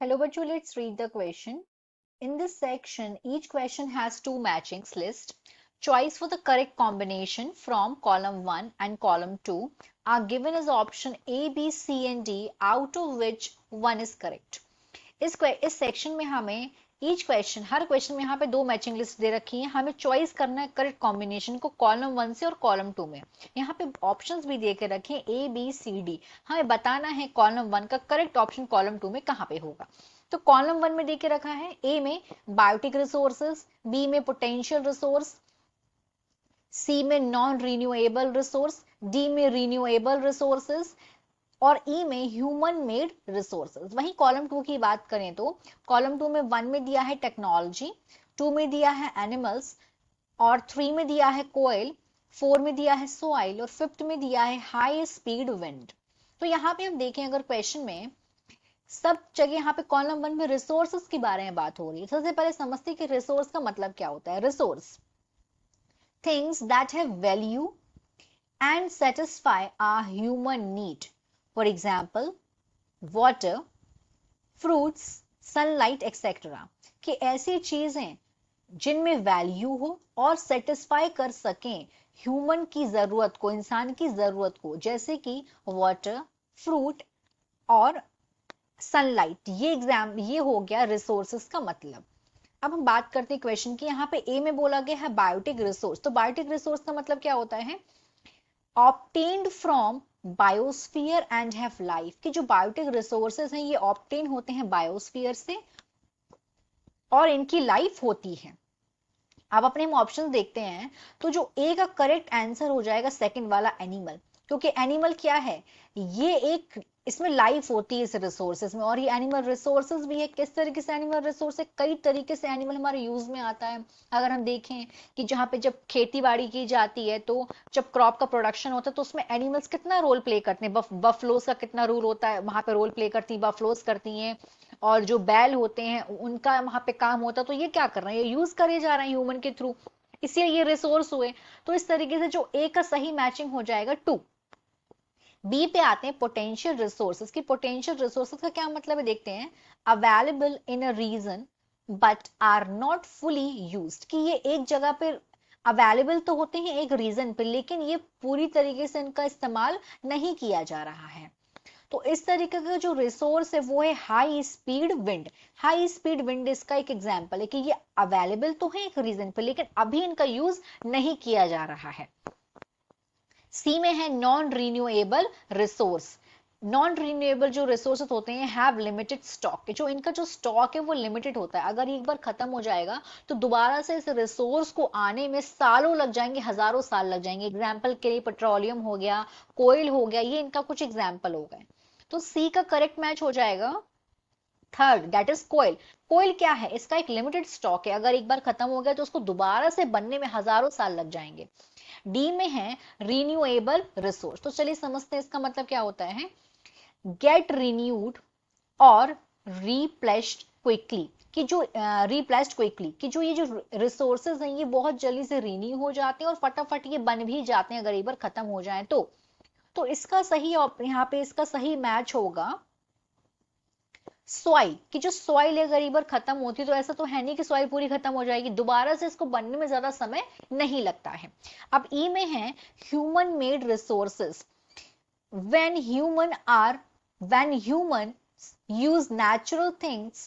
Hello, bachcho, let's read the question. In this section, each question has two matchings list. Choice for the correct combination from column 1 and column 2 are given as option A, B, C and D, out of which one is correct. इस section में हमें हर question में यहाँ पे दो matching list दे रखी है, हमें चॉइस करना है करेक्ट कॉम्बिनेशन को कॉलम 1 से और कॉलम 2 में। यहाँ पे ऑप्शंस भी दे के रखे हैं ए बी सी डी, हमें बताना है कॉलम 1 का करेक्ट ऑप्शन कॉलम 2 में कहाँ पे होगा। तो कॉलम 1 में दे के रखा है ए में बायोटिक रिसोर्सेज, बी में पोटेंशियल रिसोर्स, सी में नॉन रिन्यूएबल रिसोर्स, डी में रिन्यूएबल रिसोर्सेज और ई में ह्यूमन मेड रिसोर्सेज। वहीं कॉलम 2 की बात करें तो कॉलम 2 में 1 में दिया है टेक्नोलॉजी, 2 में दिया है एनिमल्स और 3 में दिया है कोयल, 4 में दिया है सोइल और 5th में दिया है हाई स्पीड विंड। तो यहाँ पे हम देखें अगर क्वेश्चन में सब जगह यहाँ पे कॉलम 1 में रिसोर्सेज के बारे में बात हो रही है। सबसे पहले समझते हैं कि रिसोर्स का मतलब क्या होता है। Resource things that have value and satisfy our human need. For example, water, fruits, sunlight, etc. कि ऐसी चीजें जिनमें वैल्यू हो और सेटिस्फाई कर सकें ह्यूमन की जरूरत को, इंसान की जरूरत को, जैसे कि वाटर, फ्रूट और सनलाइट। ये हो गया रिसोर्सेस का मतलब। अब हम बात करते हैं क्वेश्चन की। यहाँ पे ए में बोला गया है बायोटिक रिसोर्स। तो बायोटिक रिसोर्स का मतलब क्या होता है? Obtained from biosphere and have life. कि जो बायोटिक रिसोर्सेज हैं ये ऑब्टेन होते हैं बायोस्फीयर से और इनकी लाइफ होती है। अब अपने हम ऑप्शन देखते हैं तो जो ए का करेक्ट आंसर हो जाएगा सेकंड वाला एनिमल, क्योंकि एनिमल क्या है, ये एक इसमें लाइफ होती है इस रिसोर्सेज में और ये एनिमल रिसोर्सेज भी है। किस तरीके से एनिमल रिसोर्स है? कई तरीके से एनिमल हमारे यूज में आता है। अगर हम देखें कि जहाँ पे जब खेती बाड़ी की जाती है तो जब क्रॉप का प्रोडक्शन होता है तो उसमें एनिमल्स कितना रोल प्ले करते हैं। बफलोज का कितना रोल होता है वहां पे, रोल प्ले करती है बफलोज करती हैं। और जो बैल होते हैं उनका वहां पे काम होता है। तो ये क्या कर रहे हैं? ये यूज करे जा रहे हैं ह्यूमन के थ्रू, इसलिए ये रिसोर्स हुए। तो इस तरीके से जो ए का सही मैचिंग हो जाएगा 2। बी पे आते हैं पोटेंशियल रिसोर्सेज की। पोटेंशियल रिसोर्सेज का क्या मतलब है देखते हैं। Available in a region but are not fully used. कि ये एक जगह पे अवेलेबल तो होते हैं एक रीजन पे, लेकिन ये पूरी तरीके से इनका इस्तेमाल नहीं किया जा रहा है। तो इस तरीके का जो रिसोर्स है वो है high speed wind. High speed wind इसका एक एग्जांपल है कि ये अवेलेबल तो है एक रीजन पे, लेकिन अभी इनका यूज नहीं किया जा रहा है। सी में है non renewable resource. Non renewable जो रिसोर्सेज होते हैं हैव लिमिटेड स्टॉक। जो इनका जो स्टॉक है वो लिमिटेड होता है। अगर एक बार खत्म हो जाएगा तो दोबारा से इस रिसोर्स को आने में सालों लग जाएंगे, हजारों साल लग जाएंगे। एग्जाम्पल के लिए पेट्रोलियम हो गया, कोयल हो गया, ये इनका कुछ एग्जाम्पल हो गए। तो सी का करेक्ट मैच हो जाएगा थर्ड, दैट इज कोयल। कोयल क्या है? इसका एक लिमिटेड स्टॉक है, अगर एक बार खत्म हो गया तो उसको दोबारा से बनने में हजारों साल लग जाएंगे। डी में है रिन्यूएबल रिसोर्स। तो चलिए समझते हैं इसका मतलब क्या होता है। गेट रिन्यूड और रिप्लेस्ड क्विकली। कि जो रिप्लेस्ड क्विकली, कि जो ये जो रिसोर्सेज हैं ये बहुत जल्दी से रिन्यू हो जाते हैं और फटाफट ये बन भी जाते हैं अगर एक बार खत्म हो जाए तो इसका सही यहाँ पे इसका सही मैच होगा सॉइल। कि जो सॉइल अगर एक बार खत्म होती तो ऐसा तो है नहीं कि सॉइल पूरी खत्म हो जाएगी, दोबारा से इसको बनने में ज्यादा समय नहीं लगता है। अब ई में है human made resources. when human are when humans use natural things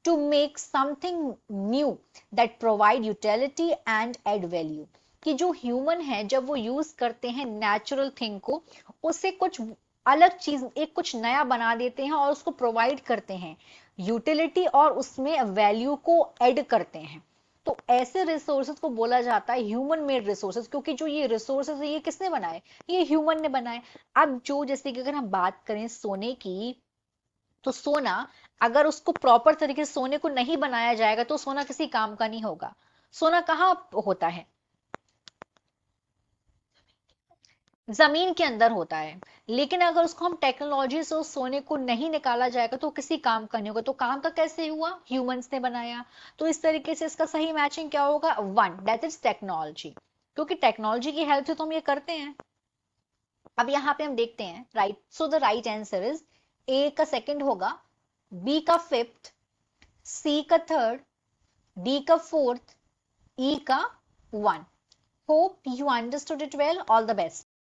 to make something new that provide utility and add value। कि जो ह्यूमन है जब वो यूज करते हैं नेचुरल थिंग को, उससे कुछ अलग चीज, एक कुछ नया बना देते हैं और उसको प्रोवाइड करते हैं यूटिलिटी और उसमें वैल्यू को ऐड करते हैं। तो ऐसे रिसोर्सेज को बोला जाता है ह्यूमन मेड रिसोर्सेज, क्योंकि जो ये रिसोर्सेज है ये किसने बनाए? ये ह्यूमन ने बनाए। अब जो जैसे कि अगर हम बात करें सोने की, तो सोना अगर उसको प्रॉपर तरीके से सोने को नहीं बनाया जाएगा तो सोना किसी काम का नहीं होगा। सोना कहाँ होता है? जमीन के अंदर होता है। लेकिन अगर उसको हम टेक्नोलॉजी से उस सोने को नहीं निकाला जाएगा तो किसी काम का नहीं होगा। तो काम का कैसे हुआ? ह्यूमंस ने बनाया। तो इस तरीके से इसका सही मैचिंग क्या होगा? 1, दैट इज टेक्नोलॉजी, क्योंकि टेक्नोलॉजी की हेल्प से तो हम ये करते हैं। अब यहाँ पे हम देखते हैं right, so the right answer is a का सेकंड होगा बी का फिफ्थ, सी का थर्ड, डी का फोर्थ, ई का one. Hope you understood it well. All the best.